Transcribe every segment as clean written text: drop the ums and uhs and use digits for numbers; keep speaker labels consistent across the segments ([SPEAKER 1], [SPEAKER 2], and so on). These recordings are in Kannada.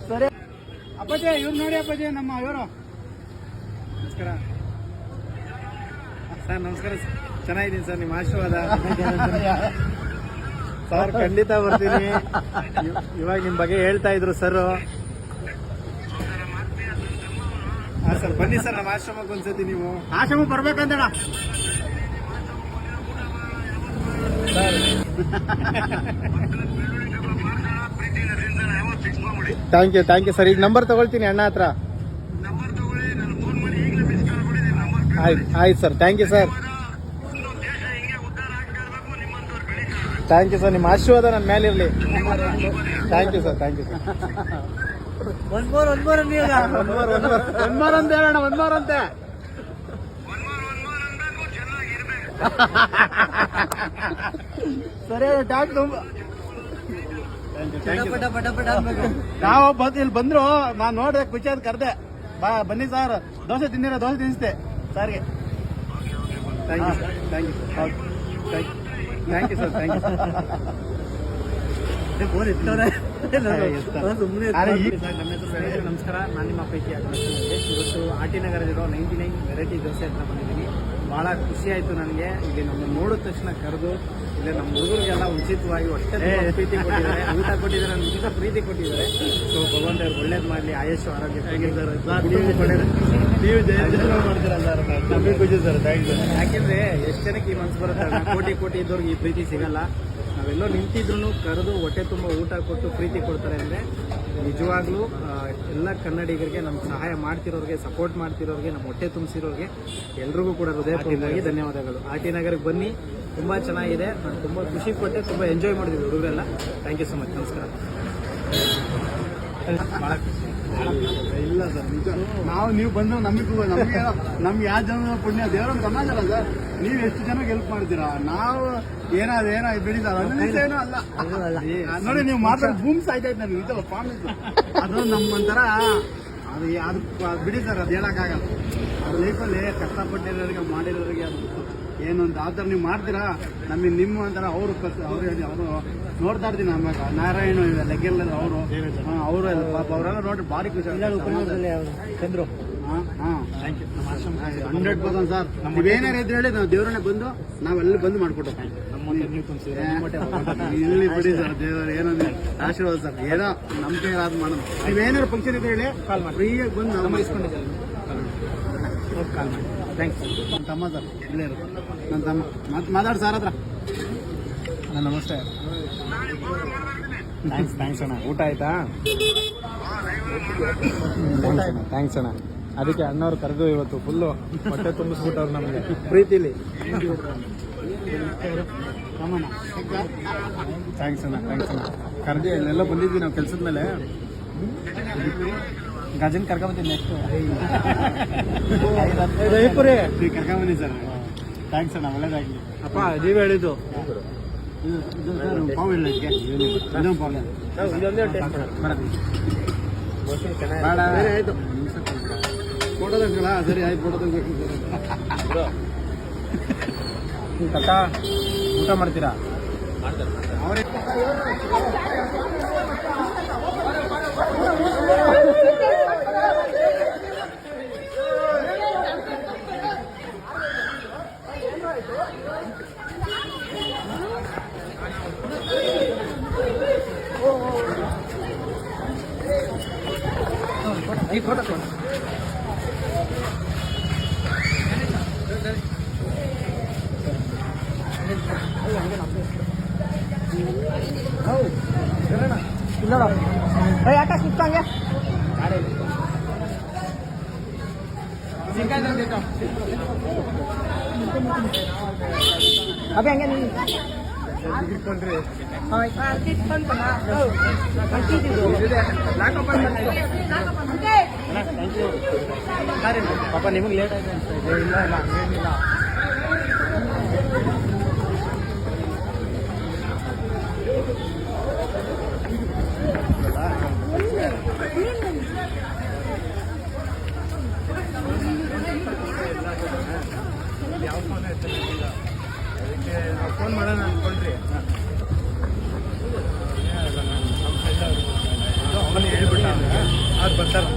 [SPEAKER 1] ಸರಿ ಅಪ್ಪಾಜಿ, ಇವ್ರು ನೋಡಿ ಅಪ್ಪಾಜಿ, ನಮ್ಮ ಇವರು. ನಮಸ್ಕಾರ ಸರ್. ನಮಸ್ಕಾರ. ಚೆನ್ನಾಗಿದ್ದೀನಿ ಸರ್, ನಿಮ್ಮ ಆಶೀರ್ವಾದ. ಸರ್ ಖಂಡಿತ ಬರ್ತೀನಿ. ಇವಾಗ ನಿಮ್ಮ ಬಗ್ಗೆ ಹೇಳ್ತಾ ಇದ್ರು ಸರ್. ಹಾಂ ಸರ್, ಬನ್ನಿ ಸರ್ ನಮ್ಮ ಆಶ್ರಮಕ್ಕೆ ಒಂದ್ಸತಿ. ನೀವು ಆಶ್ರಮಕ್ಕೆ ಬರ್ಬೇಕಂತಣ ಸರ್. Thank you sir. ಈಗ ನಂಬರ್ ತಗೊಳ್ತೀನಿ ಅಣ್ಣ ಹತ್ರ. ಆಯ್ತು sir, thank you sir. Thank you sir, ನಿಮ್ಮ ಆಶೀರ್ವಾದ ನನ್ನ ಮೇಲಿರಲಿ. Thank you sir. ಒಂದ್ಮೋರ್ ಅಂತ ಹೇಳೋಣ. ಒಂದ್ಮೋರ್ ಅಂತೆ. ಸರಿ, ನಾವು ಇಲ್ಲಿ ಬಂದ್ರು. ನಾನು ನೋಡಿದೆ, ಖುಷಿ ಆದ್ ಕರೆದೆ. ಬನ್ನಿ ಸರ್, ದೋಸೆ ತಿಂದಿರೋ, ದೋಸೆ ತಿನ್ನಿಸ್ತೆ ಸರ್ಗೆ. Thank you sir. ನಮಸ್ಕಾರ, ನಾನು ನಿಮ್ಮ ಪೈಕಿ ಇವತ್ತು ಆರ್ಟಿ ನಗರದಲ್ಲಿರೋ 99 ವೆರೈಟಿ ದೋಸೆ ಹತ್ರ ಬಂದಿದ್ದೀನಿ. ಭಾಳ ಖುಷಿ ಆಯಿತು ನನಗೆ. ಇಲ್ಲಿ ನಮ್ಮನ್ನು ನೋಡಿದ ತಕ್ಷಣ ಕರೆದು ಇಲ್ಲಿ ನಮ್ಮ ಹುಡುಗರಿಗೆಲ್ಲ ಉಚಿತವಾಗಿ ಹೊಟ್ಟೆ ಪ್ರೀತಿ ಕೊಟ್ಟಿದ್ದಾರೆ, ಊಟ ಕೊಟ್ಟಿದ್ದಾರೆ, ಉಚಿತ ಪ್ರೀತಿ ಕೊಟ್ಟಿದ್ದಾರೆ. ಸೊ ಭಗವಂತ ಅವ್ರು ಒಳ್ಳೇದು ಮಾಡಲಿ, ಆಯುಷ್ ಆರೋಗ್ಯ ಕೊಟ್ಟಿದ್ದಾರೆ. ನೀವು ಮಾಡ್ತೀರಾ ಸರ್, ನಮಗೆ ಖುಷಿ ಸರ್. Thank you. ಯಾಕೆಂದರೆ ಎಷ್ಟು ಜನಕ್ಕೆ ಈ ಮನಸ್ಸು ಬರುತ್ತೆ, ಕೋಟಿ ಇದ್ದವ್ರಿಗೆ ಈ ಪ್ರೀತಿ ಸಿಗಲ್ಲ. ನಾವೆಲ್ಲೋ ನಿಂತಿದ್ರು ಕರೆದು ಹೊಟ್ಟೆ ತುಂಬ ಊಟ ಕೊಟ್ಟು ಪ್ರೀತಿ ಕೊಡ್ತಾರೆ ಅಂದರೆ ನಿಜವಾಗ್ಲೂ ಎಲ್ಲ ಕನ್ನಡಿಗರಿಗೆ, ನಮ್ಮ ಸಹಾಯ ಮಾಡ್ತಿರೋರಿಗೆ, ಸಪೋರ್ಟ್ ಮಾಡ್ತಿರೋರಿಗೆ, ನಮ್ಮ ಹೊಟ್ಟೆ ತುಂಬಿಸಿರೋರಿಗೆ ಎಲ್ರಿಗೂ ಕೂಡ ಹೃದಯಪೂರ್ವಕವಾಗಿ ಧನ್ಯವಾದಗಳು. ಆರ್ಟಿ ನಗರಕ್ಕೆ ಬನ್ನಿ, ತುಂಬ ಚೆನ್ನಾಗಿದೆ. ನಾನು ತುಂಬ ಖುಷಿ ಪಟ್ಟೆ, ತುಂಬ ಎಂಜಾಯ್ ಮಾಡಿದ್ವಿ ಹುಡುಗರೆಲ್ಲ. Thank you so much. ನಮಸ್ಕಾರ. ಭಾಳ ಖುಷಿ. ಇಲ್ಲ ಸರ್, ನಿಜ. ನೀವು ಬಂದು ನಮಗೆ ನಮ್ಗೆ ಯಾವ ಜನ ಪುಣ್ಯ ದೇವರನ್ನು ಸಮಾಜ ಅಲ್ಲ ಸರ್. ನೀವು ಎಷ್ಟು ಜನಕ್ಕೆ ಹೆಲ್ಪ್ ಮಾಡ್ತೀರಾ. ನಾವು ಏನೋ ಬಿಡಿ ಸರ್, ಏನೋ ಅಲ್ಲ ನೋಡಿ. ನೀವು ಮಾತ್ರ ಬೂಮ್ಸ್ ಆಯ್ತಾಯ್ತು ನನಗೆ ಇದು ಪ್ರಾಮಿಸ್. ಅದು ನಮ್ಮಂತರ ಅದು ಬಿಡಿ ಸರ್, ಅದು ಹೇಳೋಕ್ಕಾಗಲ್ಲ. ಅದು ಲೈಫಲ್ಲಿ ಕಷ್ಟಪಟ್ಟಿರೋರಿಗೆ, ಮಾಡಿರೋರಿಗೆ ಅದು ಏನು ಅಂತ ಆ ಥರ ನೀವು ಮಾಡ್ತೀರಾ. ನಮಗೆ ನಿಮ್ಮ ಒಂಥರ ಅವರು ನೋಡ್ತಾ ಇರ್ತೀನಿ. ಆಮ್ಯಾಗ ನಾರಾಯಣ ಲೆಗ್ಗೆಲ್ಲ ಅವರು ಪಾಪ ಅವರೆಲ್ಲ ನೋಡಿ ಭಾರಿ ಖುಷಿ ಚಂದ್ರು. ಹಾಂ, ಥ್ಯಾಂಕ್ ಯು. 100% ಸರ್. ನೀವೇನಾರು ಇದ್ರೆ ಹೇಳಿ, ನಾವು ದೇವರನ್ನೇ ಬಂದು ನಾವೆಲ್ಲಿ ಬಂದು ಮಾಡಿಕೊಟ್ಟು. ಇಲ್ಲಿ ಬಿಡಿ ಸರ್, ದೇವರು ಏನಂದ್ರೆ ಆಶೀರ್ವಾದ ಸರ್. ಏನೋ ನಮ್ಮ ಕೈಲಾದ ಮಾಡೋದು. ನೀವೇನಾರು ಫಂಕ್ಷನ್ ಇದೆ ಹೇಳಿ, ಕಾಲ್ ಮಾಡಿ. ಫ್ರೀಯಾಗಿ ಬಂದು ನಾವು ಇಸ್ಕೊಂಡಿದ್ದೀವಿ. ಕಾಲ್ ಮಾಡಿ. ಥ್ಯಾಂಕ್ಸ್. ನನ್ನ ತಮ್ಮ ಸರ್, ಇಲ್ಲೇ ಇರು ನನ್ನ ತಮ್ಮ. ಮಾತಾಡಿ ಸರ್ ಹತ್ರ. ನಮಸ್ತೆ. ಥ್ಯಾಂಕ್ಸ್ ಅಣ್ಣ. ಊಟ ಆಯ್ತಾ? ಥ್ಯಾಂಕ್ಸ್ ಅಣ್ಣ. ಅದಕ್ಕೆ ಅಣ್ಣವ್ರು ಕರೆದು ಇವತ್ತು ಫುಲ್ಲು ಹೊಟ್ಟೆ ತುಂಬಿಸ್ಬಿಟ್ಟವ್ರು ನಮಗೆ ಪ್ರೀತಿಲಿ. ಥ್ಯಾಂಕ್ಸ್ ಅಣ್ಣ. ಕರೆದಿ ಇಲ್ಲೆಲ್ಲ ಬಂದಿದ್ವಿ ನಾವು ಕೆಲಸದ ಮೇಲೆ. ಗಜನ್ ಕರ್ಕೊಂಬತ್ತೀನಿ ನೆಕ್ಸ್ಟ್. ಜೈಪುರಿ ಕರ್ಕೊಂಬಂದಿ ಸರ್. ಥ್ಯಾಂಕ್ಸ್ ಅಣ್ಣ, ಒಳ್ಳೇದಾಗಲಿ. ಅಪ್ಪ ನೀವೇ ಹೇಳಿದ್ದು ಪಾವ್ ಇಲ್ಲ. ಆಯ್ತು, ಫೋಟೋ ತೆಗ್ಸಲ್ಲ. ಸರಿ ಆಯ್ತು, ಫೋಟೋ ತೆಗ್ಬೇಕು. ಕಕ್ಕ ಊಟ ಮಾಡ್ತೀರಾ? ಅವರೇ ಈ ಫೋಟೋ ಇಲ್ಲೋಡ ಯಾಕೆ ಸಿಕ್ತಂಗೆ ಅದೇ ಹಂಗೆ ಇಟ್ಕೊಂಡ್ರಿ. ಪಾಪ ನಿಮಗೆ ಲೇಟ್ ಆಯ್ತು ಅನ್ಸ್ತಾ ಇದೆ. ಇಲ್ಲ ಹಂಗೇನಿಲ್ಲ. ಯಾವ ಫೋನ್ ಎತ್ತಿಲ್ಲ, ಅದಕ್ಕೆ ಫೋನ್ ಮಾಡೋಣ ಅಂದ್ಕೊಂಡ್ರಿ. ಬರ್ತಾರೆ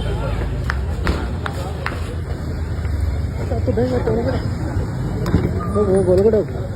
[SPEAKER 2] ಹೊರಗಡೆ ಹೋಗು